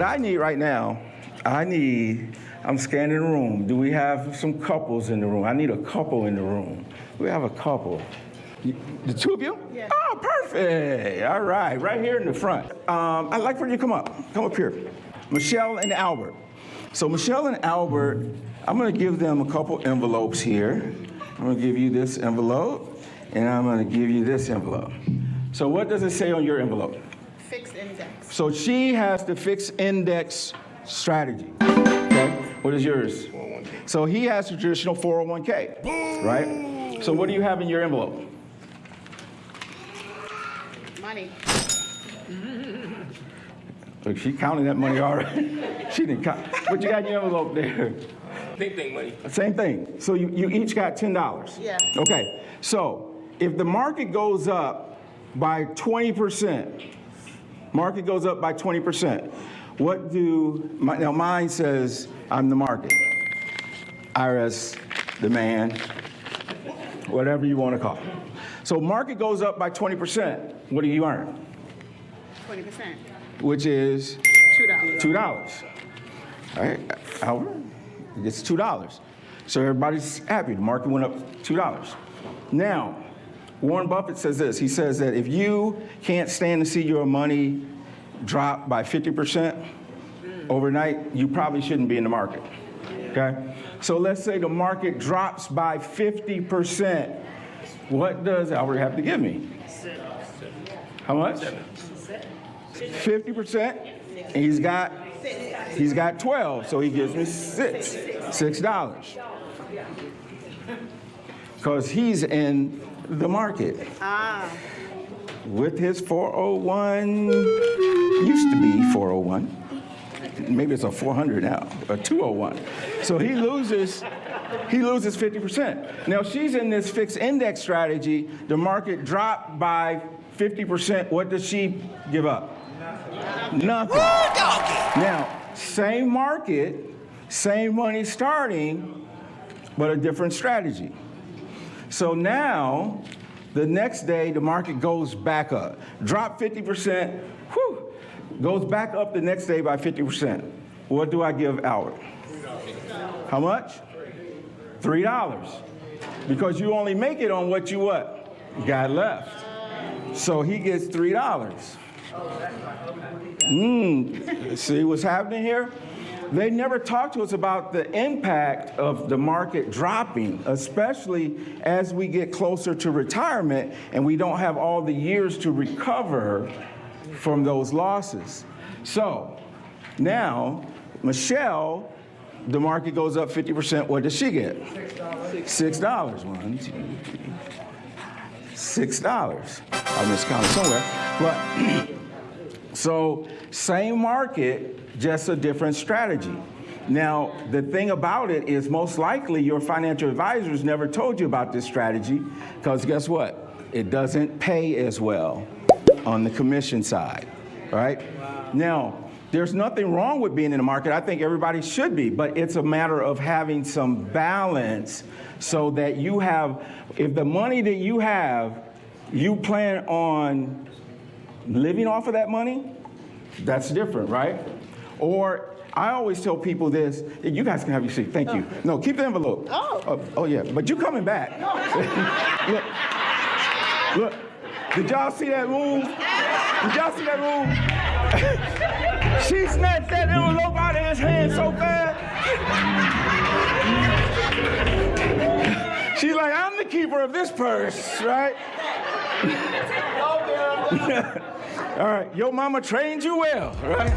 what I need right now, I'm scanning the room. Do we have some couples in the room? I need a couple in the room. We have a couple. The two of you? Yeah. Oh, perfect. All right here in the front. I'd like for you to come up here. Michelle and Albert. So Michelle and Albert, I'm gonna give them a couple envelopes here. I'm gonna give you this envelope, and I'm gonna give you this envelope. So what does it say on your envelope? Fixed index. So she has the fixed index strategy. Okay? What is yours? 401k. So he has the traditional 401k, right? So what do you have in your envelope? Money. Look, she counted that money already. She didn't count. What you got in your envelope there? Same thing, money. Same thing. So you each got $10. Yeah. Okay. So if the market goes up by 20%, market goes up by 20%, what do, now mine says I'm the market. IRS, the man, whatever you want to call it. So market goes up by 20%, what do you earn? 20%. Which is $2. $2. All right, Albert, it's $2. So everybody's happy. The market went up $2. Now, Warren Buffett says this. He says that if you can't stand to see your money drop by 50% overnight, you probably shouldn't be in the market. Okay? So let's say the market drops by 50%. What does Albert have to give me? How much? 50%. And he's got 12, so he gives me $6. Because he's in the market. With his 401, used to be 401. Maybe it's a 400 now, a 201. So he loses 50%. Now she's in this fixed index strategy. The market dropped by 50%. What does she give up? Nothing. Now, same market, same money starting, but a different strategy. So now, the next day, the market goes back up. Drop 50%, goes back up the next day by 50%. What do I give Albert? How much? $3. Because you only make it on what you got left. So he gets $3. See what's happening here? They never talk to us about the impact of the market dropping, especially as we get closer to retirement and we don't have all the years to recover from those losses. So now, Michelle, the market goes up 50%. What does she get? $6. 1, 2, 3, $6. I miscounted somewhere. But so same market, just a different strategy. Now, the thing about it is most likely your financial advisors never told you about this strategy because guess what? It doesn't pay as well on the commission side, right? Wow. Now, there's nothing wrong with being in the market. I think everybody should be, but it's a matter of having some balance so that you have, if the money that you have, you plan on living off of that money, that's different, right? Or I always tell people this, you guys can have your seat, thank you. No, keep the envelope. Oh yeah, but you coming back. Look, did y'all see that move? Did y'all see that move? She snatched that envelope out of his hand so fast. She's like, I'm the keeper of this purse, right? All right, your mama trained you well, right?